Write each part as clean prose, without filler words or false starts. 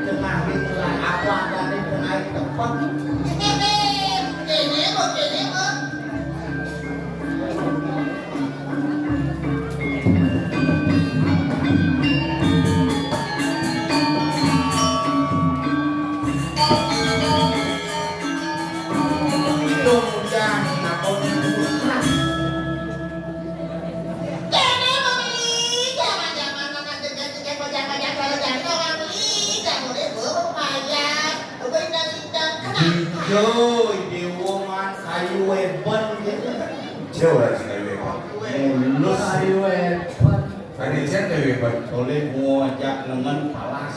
tengah itu lah apa ada di tengah tempat. Kene kok. Trời điều mà ai quên bận chưa là gì này về nó ai quên bận phải đi xét về về tôi lên mua chặt là ngân palas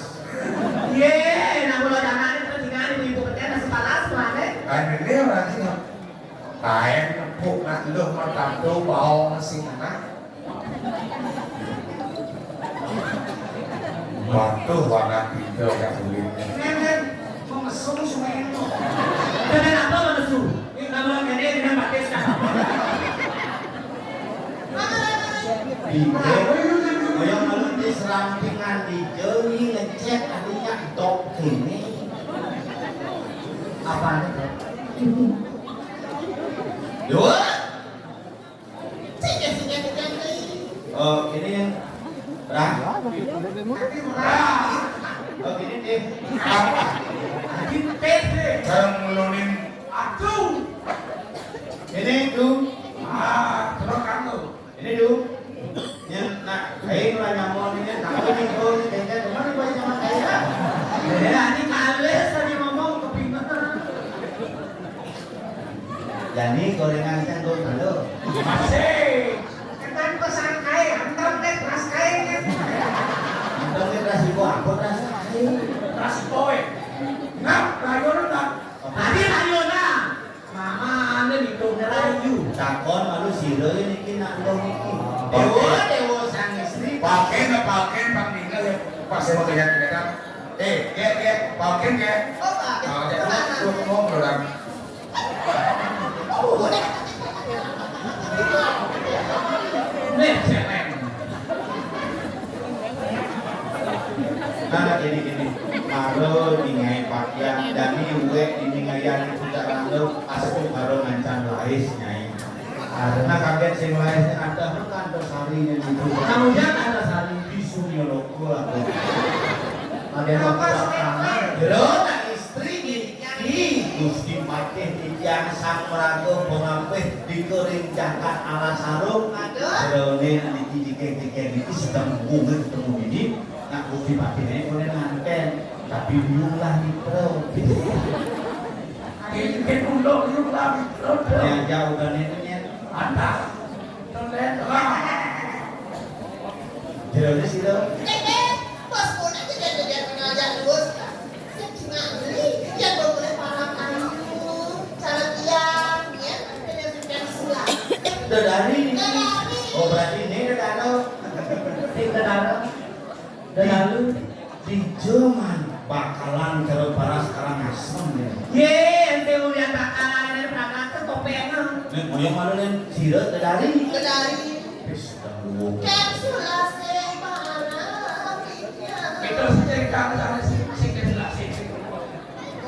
Nah kalau jangan itu tinggal di ibu kota nasi palas mana? anh mình biết là gì không tại em phụ là được mà làm đâu bao nó xin hả còn tôi hoàn là bình thường cả phụ nữ Nen, mau masuk semua itu. Jangan apa masuk. Ini nama ini dengan pakai sekarang. di yang malu di serampingan di jeli ngecek adanya top ini Apa nih? dua Sing. ini yang berang ini deh sekarang ngelunin ini tuh terus kamu ini tuh yang nak kain lah nyamon ini tak ini tuh ini kemana gua sama kain lah Ya, ini kales tadi ngomong kepintaran. jadi gorengan kan tuh dulu Masih. Kan pesan kain, antam deh kelas kain kan. udah ngerasi gua apa rasa kain Kelas poe. Nah, rayuan tak. Tadi rayuan Mama ane itu ngerayu. takon malu siro ini kena lo ini dewa sang istri pakai nggak pakai bang tinggal ya pas saya mau kerja mereka pakai ya Oh, Pak. kalau dia tuh ngomong loh dan Nih, celeng. nah jadi gini malu dingai pakaian dan ini uwe ini ngayan tidak lalu asal baru ngancam lais nyai karena kaget sing laisnya ada kan tersarinya gitu Kemudian ada sari bisu nyolokku aku ada apa Jero nak istri di Gusti Patih yang sang merago pengampih dikering jangkat ala sarung Jero ini nanti dikeng-dikeng itu sedang bunga ketemu ini nak Gusti Patih ini boleh nganten tapi bingung lah nih bro Ini undang yuk lagi. yang jauh dan ini Anda. Tolen. Jero ini sih lo Bos pun aja dia pengajar bos. Saya cuma beli, dia boleh para kayu, cara tiang, ya, dan yang sebelah. udah dari ini oh berarti ini udah ada Kita dalam. Dan lalu di Jerman bakalan kalau para sekarang asem ya. Ye, ente ulian bakalan ini berangkat ke topengan. Nek moyong malu nen sirah dari. Kedari, Wis tahu. kapsul saya mana? Itu cerita sama si kejelasin.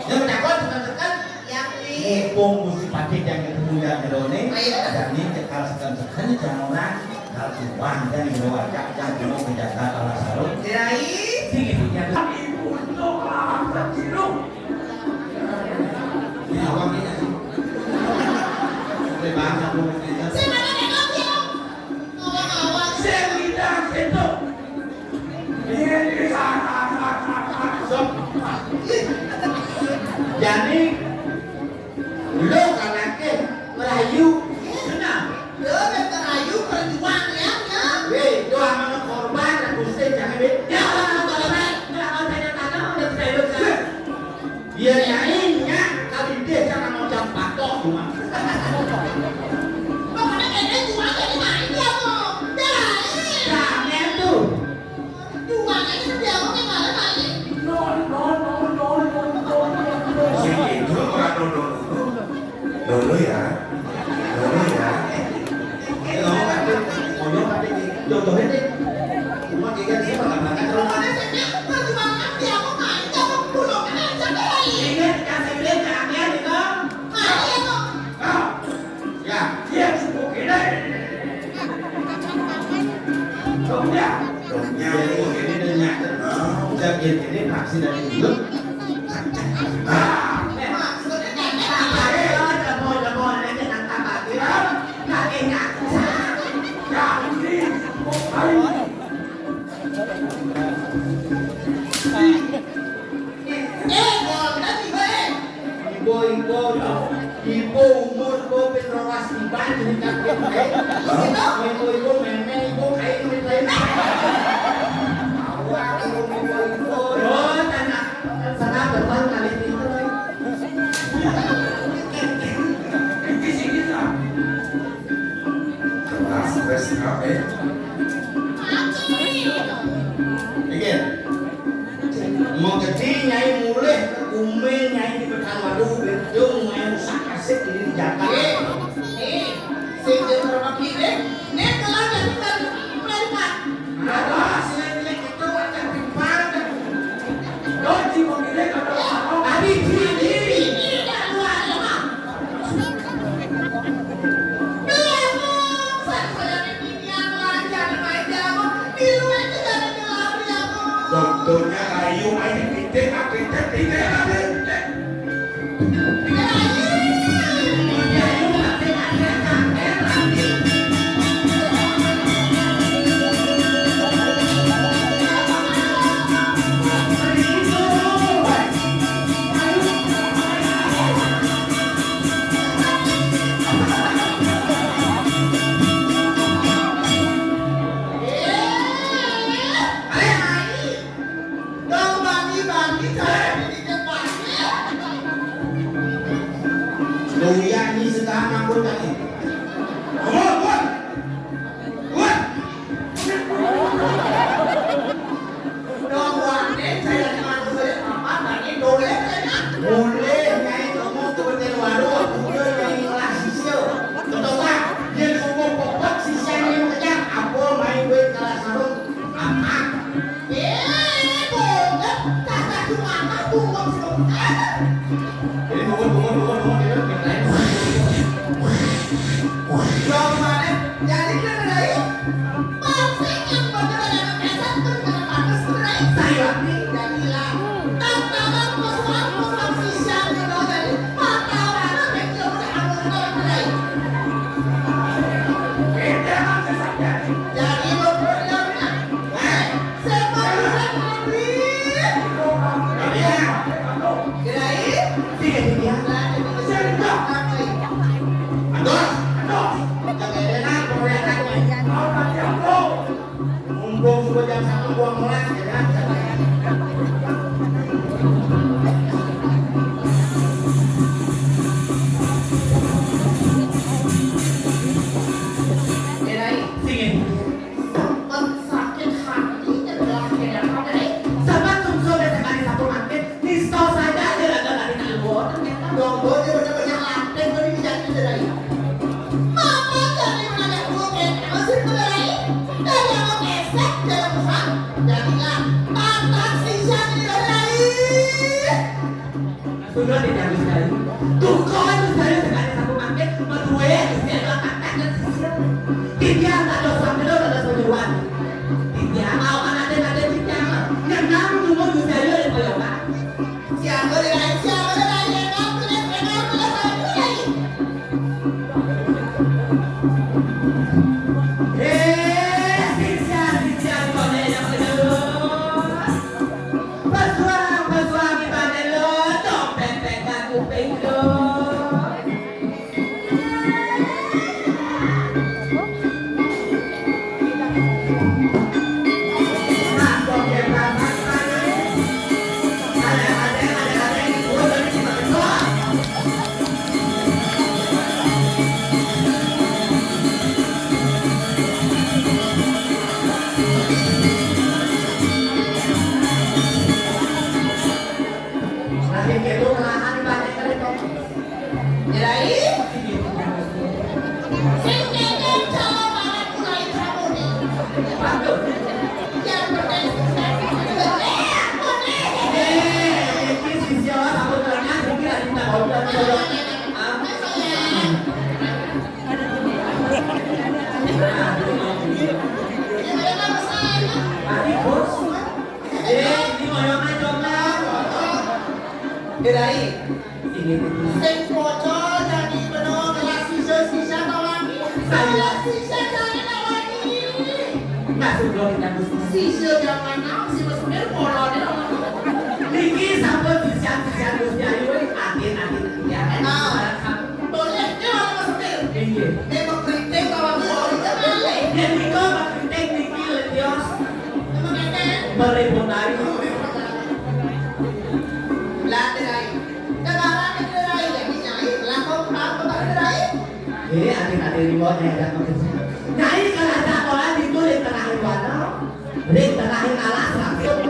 Yang takut tekan Yang di mumpung Gusti Patih yang ketemu yang Jerone. Ayo. Dan ini cekal sekan jangan orang hal tuan dan ajak jangan menjaga ala sarung. Dirai, Sini yang ibu untuk lawan jeruk. Ini awam ini sih. Lepas aku ini. saya mana nengok ya? Awang-awang. Selidang itu. Ini di sana. Sob. Jadi lo kan ke merayu. Kenapa? Lo dan terayu perjuang ya, ya. Weh, doa mana korban Gusti jangan bet. Ya orang tolong. Jangan tanya-tanya udah tidak hidup kan? Iya nyanyinya kali dia jangan mau jam patok cuma. Pokoknya kayaknya juang dari mana dia mau? Dari. Jangan tuh. Juang aja dia mau kemana lagi? No. si itu orang dulu ya Ngomong kate, ngomong kate jodohnya deh. Cuma tiga sih makan-makan terus. Pokoknya saya perjuangan dia mau main, dia mau taksi dari itu. Maksudnya kan gol tadi bae. Ibu umur ko penrowas iban jadi kakek baik. Ibu meme ibu kayak duit lain. Awak ibu. Oh, tanah sana depan kali itu. Stres kabe. Oke. Mau gede nyai mulai ume nyai di petang madu bedung nyai usak kasih ini jaga. Nih, sing jeung berapa kile? Nih kelar dari mereka. Ada sila nilai itu akan timpang. Doji memilih kata tadi sini. Ini dah luar ya, Mak. Dokternya kayu aja pitik. Doya ini sekarang aku tadi. Boleh nyai kamu ke betul waru aku ke nyai ngelas sisyo. Betul tak? Dia semua pokok sisya yang kejar. Apa main duit kalah sarung? Apa? Jadi bunga kita lain. Mumpung sudah jam 1 buang melas ya kan? Sudah tidak bisa. Tuh kau itu saya sekali satu paket berdua saya akan tanya sisir. Tidak ada sampai ada sejuan. Tidak mau ada tidak. Yang namu cuma bisa dia yang bayar. Siapa lain yang aku lagi. Sisir boleh yang kedua. Bersuang ibadah lo, dompet pegang kuping lo. Ini mau yang Gerai. Ini Sing foto jadi bener kelas sisa-sisa lagi. Saya sisa jadi lagi. masuk dulu di kampus. Sisa zaman now sih maksudnya polanya. Niki sampun disiap-siap Gusti Ayu atin ya. Boleh dia mana maksudnya? Iya. Dia mau kritik kalau boleh kembali. Dan niko bakritik niki letios Emang kene. beribunari. Lah derai. Negara derai ya nyai. Lah kau apa derai? Ini atin ribut ya dan maksudnya. Nyai kalau ada orang itu di tengah wana, di tengah alas langsung